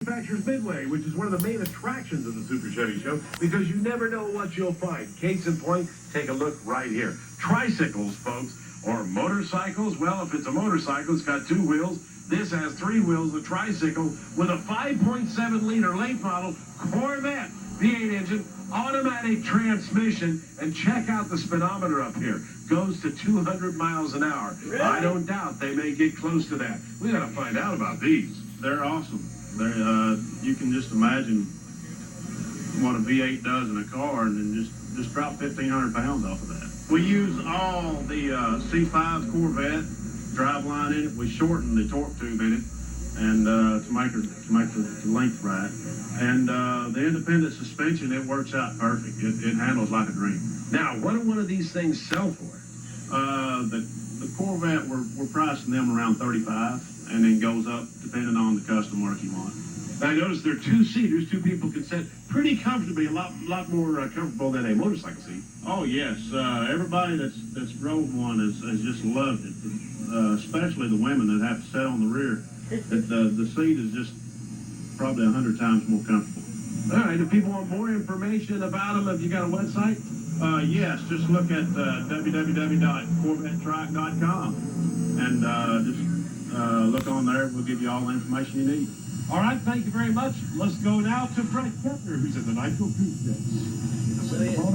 manufacturers Midway, which is one of the main attractions of the Super Chevy Show, because you never know what you'll find. Case in point, take a look right here. Tricycles, folks, or motorcycles. Well, if it's a motorcycle, it's got 2 wheels. This has 3 wheels, a tricycle with a 5.7-liter late model Corvette V8 engine, automatic transmission, and check out the speedometer up here. Goes to 200 miles an hour. Really? I don't doubt they may get close to that. We got to find out about these. They're awesome. You can just imagine what a V8 does in a car, and then just drop 1,500 pounds off of that. We use all the C5 Corvette driveline in it. We shorten the torque tube in it, and to make the length right. And the independent suspension, it works out perfect. It handles like a dream. Now, what do one of these things sell for? The Corvette, we're pricing them around $35, and then goes up depending on the custom work you want. I noticed they're 2-seaters. 2 people can sit pretty comfortably, a lot more comfortable than a motorcycle seat. Oh yes, everybody that's drove one has just loved it, especially the women that have to sit on the rear. The seat is just probably 100 times more comfortable. All right, if people want more information about them, have you got a website? Yes, just look at www.corvettetrack.com and just look on there. We'll give you all the information you need. All right, thank you very much. Let's go now to Brett Kepner, who's at the Nitro Peak Race.